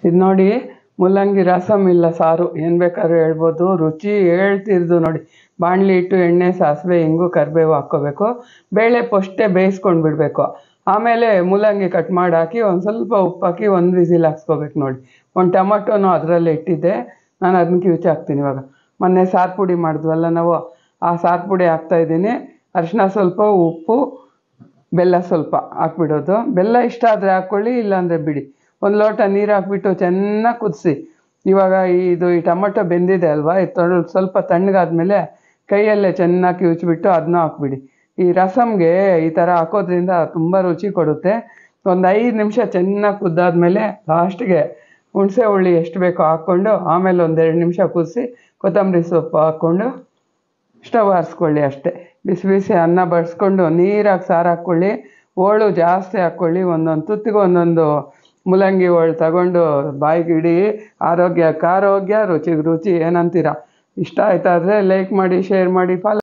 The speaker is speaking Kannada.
ಇದು ನೋಡಿ, ಮೂಲಂಗಿ ರಸಮ್ ಇಲ್ಲ ಸಾರು, ಏನು ಬೇಕಾದ್ರೂ ಹೇಳ್ಬೋದು. ರುಚಿ ಹೇಳ್ತಿರ್ದು ನೋಡಿ. ಬಾಣಲಿ ಇಟ್ಟು ಎಣ್ಣೆ, ಸಾಸಿವೆ, ಇಂಗು, ಕರಿಬೇವು ಹಾಕ್ಕೋಬೇಕು. ಬೇಳೆ ಫಸ್ಟೇ ಬೇಯಿಸ್ಕೊಂಡು ಬಿಡಬೇಕು. ಆಮೇಲೆ ಮೂಲಂಗಿ ಕಟ್ ಮಾಡಿ ಹಾಕಿ ಒಂದು ಸ್ವಲ್ಪ ಉಪ್ಪು ಹಾಕಿ ಒಂದು ವಿಸಿಲ್ ಹಾಕ್ಸ್ಕೋಬೇಕು ನೋಡಿ. ಒಂದು ಟೊಮಟೊನೂ ಅದರಲ್ಲೇ ಇಟ್ಟಿದ್ದೆ, ನಾನು ಅದನ್ನ ಕಿವುಚಾಕ್ತೀನಿ ಇವಾಗ. ಮೊನ್ನೆ ಸಾರು ಪುಡಿ ಮಾಡಿದ್ವಲ್ಲ ನಾವು, ಆ ಸಾರು ಪುಡಿ ಹಾಕ್ತಾಯಿದ್ದೀನಿ. ಅರಿಶಿನ ಸ್ವಲ್ಪ, ಉಪ್ಪು, ಬೆಲ್ಲ ಸ್ವಲ್ಪ ಹಾಕ್ಬಿಡೋದು. ಬೆಲ್ಲ ಇಷ್ಟ ಆದರೆ ಹಾಕ್ಕೊಳ್ಳಿ, ಇಲ್ಲಾಂದರೆ ಬಿಡಿ. ಒಂದು ಲೋಟ ನೀರು ಹಾಕ್ಬಿಟ್ಟು ಚೆನ್ನಾಗಿ ಕುದಿಸಿ. ಇವಾಗ ಈ ಟೊಮಟೊ ಬೆಂದಿದೆ ಅಲ್ವಾ, ಇದು ಸ್ವಲ್ಪ ತಣ್ಣಗಾದ್ಮೇಲೆ ಕೈಯಲ್ಲೇ ಚೆನ್ನಾಗಿ ಕಿವುಚ್ಬಿಟ್ಟು ಅದನ್ನ ಹಾಕ್ಬಿಡಿ. ಈ ರಸಮ್ಗೆ ಈ ಥರ ಹಾಕೋದ್ರಿಂದ ತುಂಬ ರುಚಿ ಕೊಡುತ್ತೆ. ಒಂದು 5 ನಿಮಿಷ ಚೆನ್ನಾಗಿ ಕುದ್ದಾದ್ಮೇಲೆ ಲಾಸ್ಟ್ಗೆ ಹುಣಸೆ ಹುಳಿ ಎಷ್ಟು ಬೇಕೋ ಹಾಕ್ಕೊಂಡು, ಆಮೇಲೆ ಒಂದು 2 ನಿಮಿಷ ಕುದಿಸಿ ಕೊತ್ತಂಬರಿ ಸೊಪ್ಪು ಹಾಕ್ಕೊಂಡು ಸ್ಟವ್ ಆರಿಸ್ಕೊಳ್ಳಿ ಅಷ್ಟೇ. ಬಿಸಿ ಬಿಸಿ ಅನ್ನ ಬಡಿಸ್ಕೊಂಡು ನೀರಾಗಿ ಸಾರು ಹಾಕ್ಕೊಳ್ಳಿ. ಹೋಳು ಜಾಸ್ತಿ ಹಾಕ್ಕೊಳ್ಳಿ. ಒಂದೊಂದು ತುತ್ತಿಗೆ ಒಂದೊಂದು ಮೂಲಂಗಿ ಹೋಳು ತಗೊಂಡು ಬಾಯಿಗೆ ಇಡಿ. ಆರೋಗ್ಯಕ್ಕೆ ಆರೋಗ್ಯ, ರುಚಿಗೆ ರುಚಿ. ಏನಂತೀರ? ಇಷ್ಟ ಆಯ್ತಾದರೆ ಲೈಕ್ ಮಾಡಿ, ಶೇರ್ ಮಾಡಿ, ಫಾಲೋ